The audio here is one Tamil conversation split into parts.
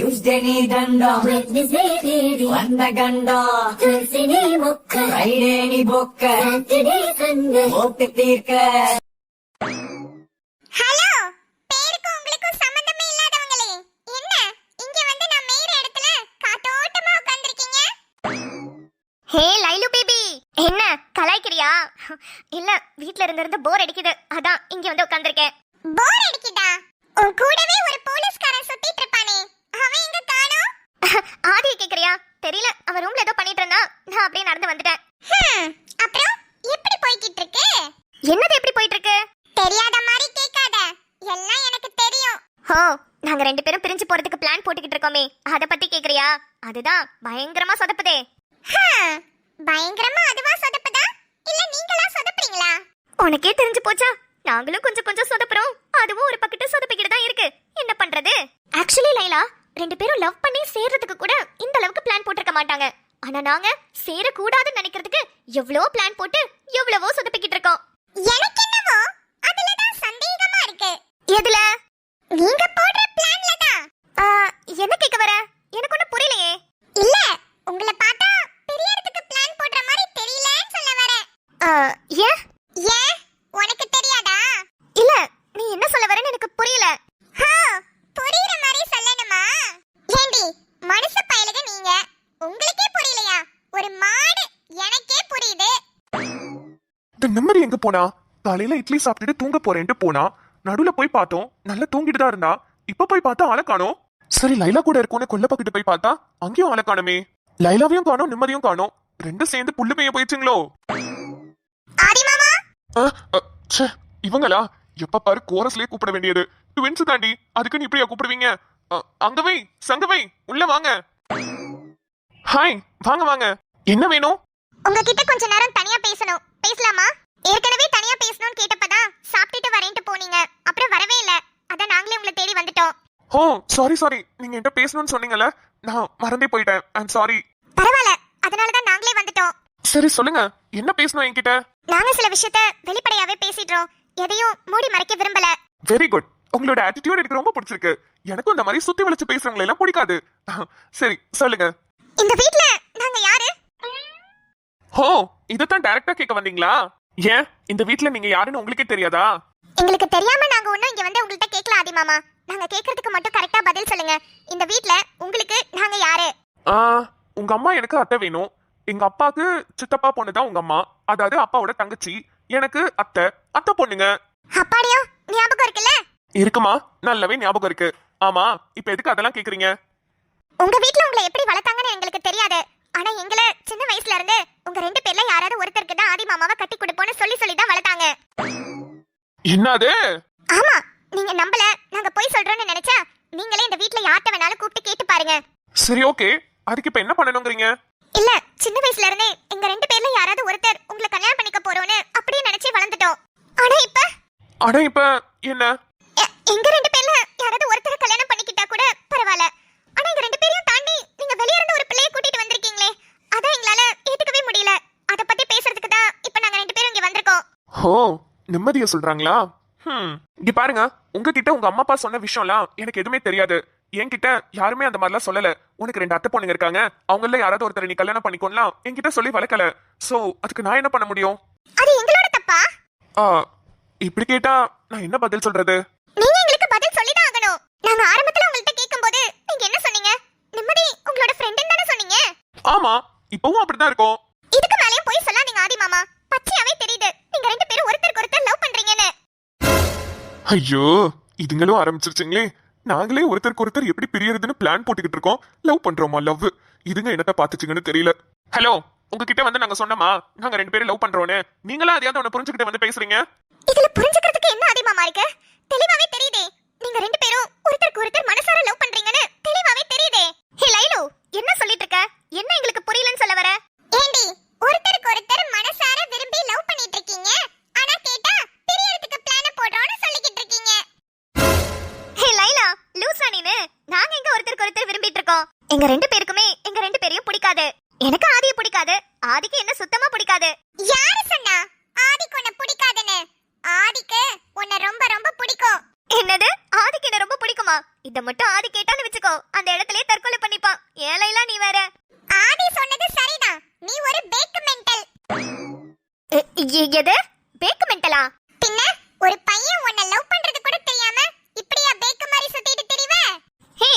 Tuesday ni dandam, Wednesday baby, வந்த கண்டம், Thursday நீ மொக்க, Friday ni பொக்க, Saturday Sunday. போட்டு தீர்க்க. ஹலோ, பேருக்கு உங்களுக்கும் சம்பந்தமே இல்லாதவங்களே, என்ன இங்க வந்து நான் மேய்ற இடத்துல காத்தோட்டமா உட்கார்ந்திருக்கீங்க? ஹே லைலு பேபி, என்ன கலாய்க்கிறியா? இல்ல, வீட்ல இருந்து போர் அடிக்குது, அதான் இங்க வந்து உட்கார்ந்திருக்கேன். போர் அடிக்குதா? உன் கூடவே ஒரு போலீஸ்காரன் சுத்திட்டு இருப்பானே, அவன் எங்க காணோம்? ஆதியை கேக்குறியா? தெரியல, அவன் ரூம்ல ஏதோ பண்ணிட்டு இருந்தா, நான் அப்படியே நடந்து வந்துட்டேன். அப்புறம் எப்படி போய்கிட்டு இருக்கு? என்னது எப்படி போயிட்டு இருக்கு? தெரியாத மாதிரி கேட்காத, எல்லாம் எனக்கு தெரியும். ஹோ, நாங்க ரெண்டு பேரும் பிரிஞ்சு போறதுக்கு பிளான் போட்டுக்கிட்டு இருக்கோமே, அத பத்தி கேக்குறியா? அதுதான் பயங்கரமா சொதப்புதே. பயங்கரமா அதுவா சொதப்புதா? இல்ல நீங்களா சொதப்புறீங்களா? உனக்கே தெரிஞ்சு போச்சா? நாங்களும் கொஞ்சம் கொஞ்சம் சொதப்புறோம், அதுவும் ஒரு பக்கத்து சொதப்பிக்கிட்டு தான் இருக்கு. என்ன பண்றது? ஆக்சுவலி லைலா, ரெண்டு பேரும் லவ் பண்ணி சேர்றதுக்கு கூட இந்த அளவுக்கு பிளான் போட்டிருக்க மாட்டாங்க. ஆனா நாங்க சேர கூடாதுன்னு நினைக்கிறதுக்கு எவ்வளவோ பிளான் போட்டு எவ்வளவோ சொதப்பிக்கிட்டு இருக்கோம். எனக்கு என்னவோ அதுல தான் சந்தேகமா இருக்கு. எதுல? நீங்க போடுற பிளான்ல தான். என்ன கேக்க வர? எனக்கு ஒண்ணு புரியலையே. இல்ல, உங்களை பார்த்தா பெரிய இடத்துக்கு பிளான் போடுற மாதிரி தெரியலன்னு சொல்ல வரேன். ஏன் ஏன் உனக்கு தெரியாதா? இல்ல, நீ என்ன சொல்ல வரேன்னு எனக்கு புரியல. புரியுற மாதிரி சொல்லணுமா? ஏண்டி மனுஷ பயலுக நீங்க, உங்களுக்கே புரியலையா? ஒரு மாடு எனக்கே புரியுது. இந்த நிம்மதி எங்க போனா? காலையில இட்லி சாப்பிட்டுட்டு தூங்க போறேன்ட்டு போனா, நடுவுல போய் பார்த்தோம் நல்லா தூங்கிட்டு தான் இருந்தா. இப்ப போய் பார்த்தா ஆளை காணோம். சரி லைலா கூட இருக்கும்னு கொல்ல பக்கிட்டு போய் பார்த்தா அங்கேயும் ஆளை காணுமே. லைலாவையும் காணோம், நிம்மதியும் காணோம், ரெண்டும் சேர்ந்து புல்லு மேய போயிடுச்சுங்களோ. ஆதி மாமா, இவங்களா? எப்ப பாரு கோரஸ்லயே கூப்பிட வேண்டியது. ட்வின்ஸ் தாண்டி, அதுக்கு நீ இப்படியா கூப்பிடுவீங்க? அங்கவை சங்கவை உள்ள வாங்க. ஹாய், வாங்க வாங்க. என்ன வேணும்? உங்ககிட்ட கொஞ்ச நேரம் தனியா பேசணும். பேசலாமா? ஏற்கனவே தனியா பேசணும்னு கேட்டப்பதான் சாப்பிட்டுட்டு வரேன்ட்டு போனீங்க, அப்புறம் வரவே இல்ல. அதான் நாங்களே உங்களை தேடி வந்துட்டோம். ஓ சாரி சாரி, நீங்க என்கிட்ட பேசணும்னு சொன்னீங்கல்ல, நான் மறந்தே போயிட்டேன். I'm sorry. பரவாயில்ல, அதனாலதான் நாங்களே வந்துட்டோம். சரி சொல்லுங்க, என்ன பேசணும் என்கிட்ட? நாங்க சில விஷயத்த வெளிப்படையாவே பேசிடுறோம், எதையும் மூடி மறைக்க விரும்பல. வெரி குட், உங்களோட ஆட்டிடியூட் எனக்கு ரொம்ப பிடிச்சிருக்கு. எனக்கும் இந்த மாதிரி சுத்தி வளைச்சு பேசுறவங்களை எல்லாம் பிடிக்காது. சரி சொல்லுங்க. இந்த வீட்ல நாங்க யாரு? ஓ, இதத்தான் டைரக்டா கேட்க வந்தீங்களா? ஏன் இந்த வீட்ல நீங்க யாருன்னு உங்களுக்கே தெரியாதா? எங்களுக்கு தெரியாம நாங்க ஒண்ணும் இங்க வந்து உங்கள்ட்ட கேட்கல ஆதி மாமா. நாங்க கேக்குறதுக்கு மட்டும் கரெக்டா பதில் சொல்லுங்க. இந்த வீட்ல உங்களுக்கு நாங்க யாரு? உங்க அம்மா எனக்கு அத்தை வேணும். எங்க அப்பாக்கு சித்தப்பா பொண்ணு தான் உங்க அம்மா, அதாவது அப்பாவோட தங்கச்சி. எனக்கு அத்தை அத்தை பொண்ணுங்க. அப்பாடியோ, ஞாபகம் இருக்குல்ல? இருக்குமா? நல்லாவே ஞாபகம் இருக்கு. ஆமா, இப்ப எதுக்கு அதெல்லாம் கேக்குறீங்க? உங்க வீட்ல உங்களை எப்படி வளர்த்தாங்கன்னு எங்களுக்கு தெரியாது. ஆனா எங்களை சின்ன வயசுல இருந்து உங்க ரெண்டு பேர்ல யாராவது ஒருத்தருக்கு தான் ஆதி மாமாவை கட்டி கொடுப்போம்னு சொல்லி தான் வளர்த்தாங்க. என்னது? ஆமா, நீங்க நம்பல, நாங்க போய் சொல்றோம்னு நினைச்சா நீங்களே இந்த வீட்ல யார்ட்ட வேணாலும் கூப்பிட்டு கேட்டு பாருங்க. சரி ஓகே, அதுக்கு இப்ப என்ன பண்ணணும்ங்கறீங்க? இல்ல, சின்ன வயசுல இருந்தே எங்க ரெண்டு பேர்ல யாராவது ஒருத்தர் உங்களை கல்யாணம் பண்ணிக்க போறோம்னு அப்படியே நினைச்சு வளர்ந்துட்டோம். ஆனா இப்ப என்ன? எங்க ரெண்டு பேர்ல யாராவது ஒருத்தர் கல்யாணம் பண்ணிக்கிட்டா கூட பரவாயில்ல. ஆனா எங்க ரெண்டு பேரையும் தாண்டி நீங்க வெளிய இருந்து ஒரு பிள்ளையை கூட்டிட்டு வந்திருக்கீங்களே, அதான் எங்களால ஏத்துக்கவே முடியல. அத பத்தி பேசுறதுக்கு தான் இப்ப நாங்க ரெண்டு பேரும் இங்க வந்திருக்கோம். ஓ, நிம்மதியா சொல்றாங்களா? இங்க பாருங்க, உங்ககிட்ட உங்க அம்மா அப்பா சொன்ன விஷயம்லாம் எனக்கு எதுவுமே தெரியாது. என்கிட்ட யாருமே அந்த மாதிரிலாம் சொல்லல. உனக்கு ரெண்டு அத்தை பொண்ணுங்க இருக்காங்க, அவங்கள யாராவது ஒருத்தர் நீ கல்யாணம் பண்ணிக்கோலாம் என்கிட்ட சொல்லி வளர்க்கல. சோ அதுக்கு நான் என்ன பண்ண முடியும்? அது எங்களோட தப்பா? இப்படி கேட்டா நான் என்ன பதில் சொல்றது? நீங்க எங்களுக்கு பதில் சொல்லி தான் ஆகணும். நாங்க ஆரம்பத்துல உங்கள்ட்ட கேக்கும்போது நீங்க என்ன சொன்னீங்க? நிம்மதி உங்களோட ஃப்ரெண்ட்னு தான சொன்னீங்க. ஆமா, இப்பவும் அப்படிதான் இருக்கும். இதுக்கு மேலயும் போய் சொல்லாதீங்க ஆதி மாமா. பச்சையாவே தெரியுது நீங்க ரெண்டு பேரும் ஒருத்தருக்கு ஒருத்தர் லவ் பண்றீங்கன்னு. ஐயோ, இதுங்களும் ஆரம்பிச்சிருச்சுங்களே. நாங்களே ஒருத்தருக்கு ஒருத்தர் எப்படி பிரியறதுன்னு பிளான் போட்டுக்கிட்டு இருக்கோம். லவ் பண்றோமா லவ்? இதுங்க என்னத்த பாத்துச்சுங்கன்னு தெரியல. ஹலோ, உங்ககிட்ட வந்து நாங்க சொன்னோமா நாங்க ரெண்டு பேரும் லவ் பண்றோம்னு? நீங்களா அதையாவது ஒண்ணு புரிஞ்சுக்கிட்டு வந்து பேசுறீங்க? இதுல புரிஞ்சுக்கிறதுக்கு என்ன ஆதி மாமா இருக்கு? தெளிவாவே தெரியுதே நீங்க ரெண்டு பேரும் ஒருத்தருக்கு ஒருத்தர் மனசார லவ் பண்றீங்கன்னு தெளிவாவே தெரியுதே. ஹே லைலு, என்ன சொல்லிட்டு இருக்க? என்ன எங்களுக்கு புரியலன்னு சொல்ல வர? ஏண்டி, ஒருத்தருக்கு ஒருத்தர் மனசார விரும்பி லவ் பண்ணிட்டு இருக்கீங்க, ஆனா கேட்டா பிரியறதுக்கு பிளான் போடுறோம்னு சொல்லிக்கிட்டு இருக்கீங்க. ஹே லைலா, லூசா நீனு? நாங்க எங்க ஒருத்தருக்கு ஒருத்தர் விரும்பிட்டு இருக்கோம்? எங்க ரெண்டு பேருக்குமே எங்க ரெண்டு பேரையும் பிடிக்காது. எனக்கு ஆதியை பிடிக்காது, ஆதிக்கு என்ன சுத்தமா பிடிக்காது. யாரு சொன்னா ஆதிக்கு உன்னை பிடிக்காதுன்னு? ஆதிக்கு உன்னை ரொம்ப ரொம்ப பிடிக்கும். என்னது? ஆதிக்கு என்ன ரொம்ப பிடிக்குமா? இத மட்டும் ஆதி கேட்டான்னு வெச்சுக்கோ, இருக்கும் அந்த இடத்துலயே தற்கொலை பண்ணிப்பான். ஏன் லைலா நீ வேற? ஆதி சொன்னது சரிதான். நீ ஒரு பேக் மென்டல். எது பேக் மென்டலா? பின்ன ஒரு பையன் உன்னை லவ் பண்றது கூட தெரியாம இப்படியா பேக் மாதிரி சுத்திட்டு திரிவ? ஹே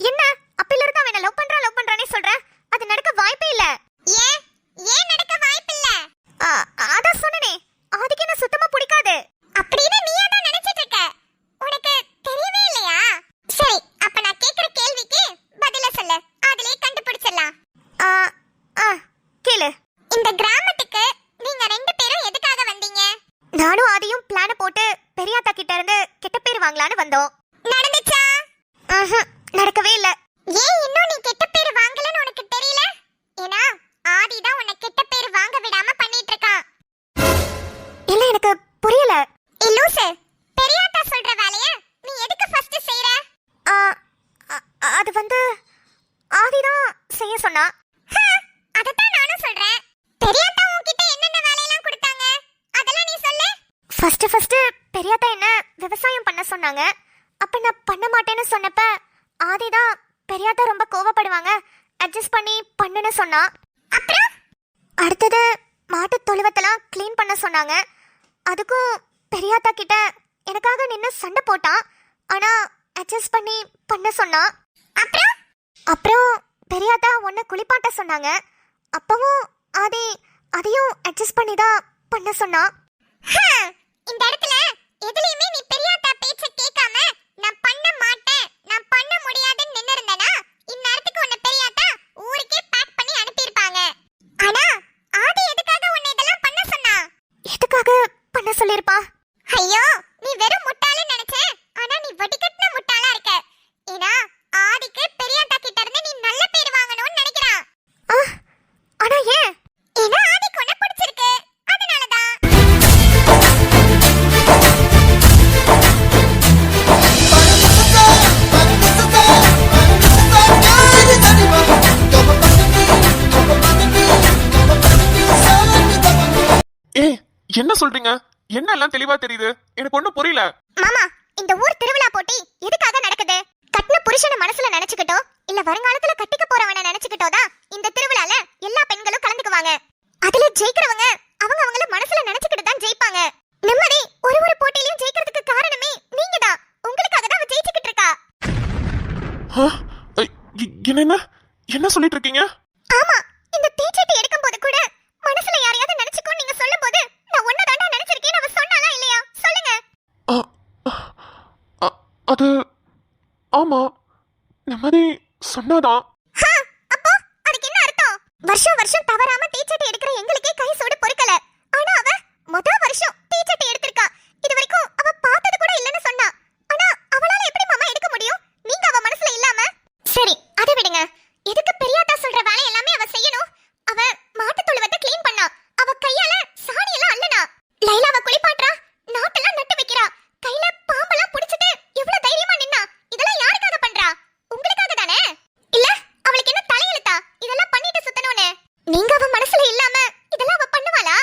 என்ன அப்பையில இருந்து அவன் லவ் பண்றானே சொல்ற? அது நடக்க வாய்ப்பே இல்ல. ஏன் ஏன் நடக்க வாய்ப்பில்ல? அதான் சொன்னனே, ஆதிக்கு என்ன சுத்தமா பிடிக்காது. அப்படின்னு நீ அத நினைச்சிட்டு இருக்க? உனக்கு தெரியவே இல்லையா? சரி, அப்ப நான் கேக்குற கேள்விக்கு பதில சொல்லு. அதிலே கண்டுபிடிச்சிடலாம். கேளு. இந்த கிராமத்துக்கு நீங்க ரெண்டு பேரும் எதுக்காக வந்தீங்க? நானும் ஆதியும் பிளான போட்டு பெரியாத்தா கிட்ட இருந்து கெட்ட பேர் வாங்கலான்னு வந்தோம். நடந்துச்சா? நடக்கவே இல்ல. ஏன் இன்னும் நீ கெட்ட பேர் வாங்கலன்னு உனக்கு தெரியல? ஏன்னா ஆதி தான் உன்னை கெட்ட பேர் வாங்க விடாம பண்ணிட்டு இருக்கான். இல்ல எனக்கு புரியல. லூசு, பெரியாத்தா சொல்ற வேலைய நீ எதுக்கு ஃபர்ஸ்ட் செய்யற? அது வந்து ஆதிதான் செய்ய சொன்னா. அதத்தான் நானும் சொல்றேன். பெரியாத்தா உன்கிட்ட என்னென்ன வேலையெல்லாம் கொடுத்தாங்க அதெல்லாம் நீ சொல்லு. ஃபர்ஸ்ட் பெரியாத்தா என்ன விவசாயம் பண்ண சொன்னாங்க. அப்ப நான் பண்ண மாட்டேன்னு சொன்னப்ப ஆதிதான் பெரியாத்தா ரொம்ப கோவப்படுவாங்க, அட்ஜஸ்ட் பண்ணி பண்ணுன்னு சொன்னா. அப்புறம் அடுத்தது மாட்டு தொழுவத்தெல்லாம் க்ளீன் பண்ண சொன்னாங்க. அதுக்கும் பெரியாத்தா கிட்ட எனக்காக நின்று சண்டை போட்டான். ஆனா அட்ஜஸ்ட் பண்ணி பண்ண சொன்னா. அப்புறம் பெரியாத்தா உன்னை குளிப்பாட்ட சொன்னாங்க. அப்பவும் அதையும் அட்ஜஸ்ட் பண்ணி தான் பண்ண சொன்னா. இந்த இடத்துல எதுலயுமே நீ பெரியாத்தா பேச்ச கேட்காம நான் பண்ண மாட்டேன், நான் பண்ண முடியாதுன்னு நின்னு இருந்தனா இந்நேரத்துக்கு உன்னை பெரியாத்தா ஊருக்கே பேக் பண்ணி அனுப்பியிருப்பாங்க. ஆனா ஆதி எதுக்காக உன்னை இதெல்லாம் பண்ண சொன்னா? எதுக்காக பண்ண சொல்லிருப்பா? ஐயோ, நீ வெறும் முட்டாளன்னு நினைச்சேன். ஆனா நீ வடிகட்டின முட்டாளா இருக்க. ஏன்னா ஆதிக்கு பெரியாத்தா கிட்ட இருந்து நீ நல்ல பேர் வாங்கணும்னு நினைக்கிறான். ஆனா ஏன்? ஏன்னா ஆதிக்கு உன்னை பிடிச்சிருக்கு, அதனாலதான். ஏய், என்ன சொல்றீங்க? என்ன எல்லாம் தெளிவா தெரியுது, எனக்கு ஒண்ணும் புரியல. மாமா, இந்த ஊர் திருவிழா போட்டி எதுக்காக நடக்குது? கட்டின புருஷனை மனசுல நினைச்சுக்கிட்டோ இல்ல வருங்காலத்துல கட்டிக்க போறவனை நினைச்சுக்கிட்டோ தான் இந்த திருவிழால எல்லா பெண்களும் கலந்துக்குவாங்க. அதுல ஜெயிக்கிறவங்க அவங்கள மனசுல நினைச்சுக்கிட்டு தான் ஜெயிப்பாங்க. நிம்மதி ஒரு போட்டியிலயும் ஜெயிக்கிறதுக்கு காரணமே நீங்க தான். உங்களுக்காக தான் அவ ஜெயிச்சுக்கிட்டு இருக்கா. என்ன சொல்லிட்டு இருக்கீங்க? ஆமா, இந்த தீச்சட்டி எடுக்கும்போது கூட மனசுல யாரையாவது நினைச்சுக்கோ நீங்க சொல்லும்போது நான் ஒன்னதாண்டா நினைச்சிருக்கேன்னு அவ சொன்னாலா இல்லையா? சொல்லுங்க. அது ஆமா, நிம்மதி சொன்னாதான். அப்போ அதுக்கு என்ன அர்த்தம்? வருஷம் தவறாம தீச்சட்டி எடுக்கிற எங்களுக்கே கை சூடு பொறுக்கல. ஆனா அவ முதல் வருஷம் தீச்சட்டி எடுத்திருக்கா. இது வரைக்கும் அவ பார்த்தது கூட இல்லன்னு சொன்னா. ஆனா அவளால எப்படி மாமா எடுக்க முடியும் நீங்க அவ மனசுல இல்லாம? சரி, அதை விடுங்க. எதுக்கு பெரியாத்தா சொல்ற வேலை எல்லாமே அவ செய்யணும்? அவ மாட்டு தொழுவத்தை க்ளீன் பண்ணா, அவ கையால சாணி எல்லாம் அள்ளனா, லைலாவ குளிப்பாட்றா, நாட்டெல்லாம் நட்டு வைக்கிறா, கையில பாம்பெல்லாம் புடிச்சிட்டு எவ்வளவு தைரியமா நின்னா. இதெல்லாம் யாருக்காக பண்றா? உங்களுக்காக தானே? இல்ல அவளுக்கு என்ன தலையெழுத்தா இதெல்லாம் பண்ணிட்டு சுத்தணும்னு? நீங்க அவ மனசுல இல்லாம இதெல்லாம் அவ பண்ணுவாளா?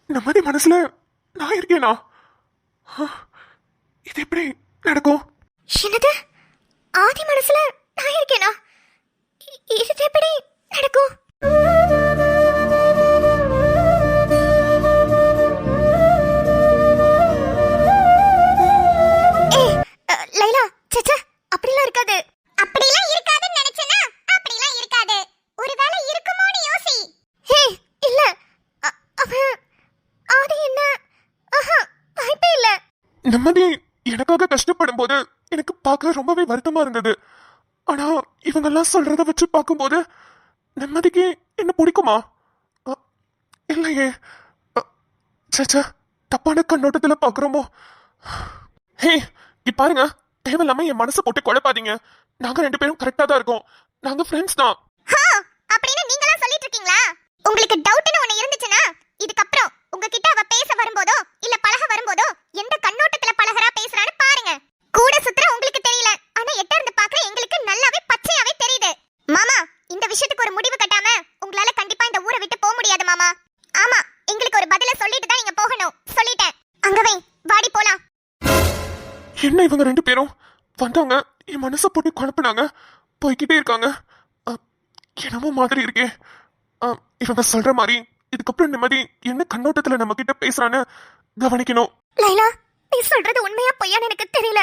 நிம்மதி மனசுல நான் இருக்கேனா? இது எப்படி நடக்கும்? என்னது? ஆதி மனசுல நான் இருக்கேனா? இது எப்படி நடக்கும்? லைலா, சச்சா, அப்படிலாம் இருக்காது. அப்படிலாம் இருக்காதுன்னு நினைச்சனா அப்படிலாம் இருக்காது. ஒருவேளை இருக்குமோன்னு யோசி. ஹே, இல்ல. அவ ஆதி என்ன? வாய்ப்பே இல்ல. நிம்மதி எனக்காக கஷ்டப்படும் போது எனக்கு பார்க்க ரொம்பவே வருத்தமா இருந்தது. ஆனா இவங்கெல்லாம் சொல்றத வச்சு பார்க்கும்போது நிம்மதிக்கு என்ன பிடிக்குமா? இல்லையே. சச்சா, தப்பான கண்ணோட்டத்துல பாக்குறோமோ? ஹே, இப்ப பாருங்க, தேவையில்லாம என் மனசை போட்டு குழப்பாதீங்க. நாங்க ரெண்டு பேரும் கரெக்டா தான் இருக்கோம். நாங்க ஃப்ரெண்ட்ஸ் தான். அப்படின்னு நீங்களா சொல்லிட்டு இருக்கீங்களா? உங்களுக்கு டவுட்னு ஒண்ணு இருந்துச்சுன்னா இதுக்கப்புறம் உங்ககிட்ட அவ பேச வரும்போதோ இல்ல பழக வரும்போதோ எந்த கண்ணோட்டத்துல பழகுறா பேசுறான்னு பாருங்க. கூட சுத்துற உங்களுக்கு தெரியல, ஆனா எட்ட இருந்து பாக்குற எங்களுக்கு நல்லாவே பச்சையாவே தெரியுது. மாமா, இந்த விஷயத்துக்கு ஒரு முடிவு கட்டாம உங்களால கண்டிப்பா இந்த ஊரை விட்டு போக முடியாது மாமா. ஆமா, எங்களுக்கு ஒரு பதில சொல்லிட்டு தான் நீங்க போகணும். சொல்லிட்டேன். அங்க வை, வாடி போலாம். என்ன இவங்க 2 பேரும் வந்தாங்க, என் மனசை போட்டு குழப்பினாங்க, போய்கிட்டே இருக்காங்க. அ, என்னமோ மாதிரி இருக்கே. இவங்க சொல்ற மாதிரி இதுக்கப்புறம் நிம்மதி என்ன கண்ணோட்டத்துல நம்ம கிட்ட பேசுறான்னு கவனிக்கணும். லைலா, நீ சொல்றது உண்மையா பொய்யான்னு எனக்கு தெரியல.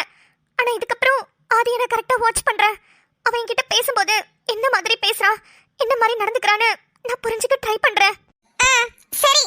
ஆனா இதுக்கப்புறம் ஆதி என்ன கரெக்டா வாட்ச் பண்றேன். அவன் என்கிட்ட பேசும்போது என்ன மாதிரி பேசுறான், என்ன மாதிரி நடந்துக்கிறான்னு நான் புரிஞ்சுக்க ட்ரை பண்றேன். சரி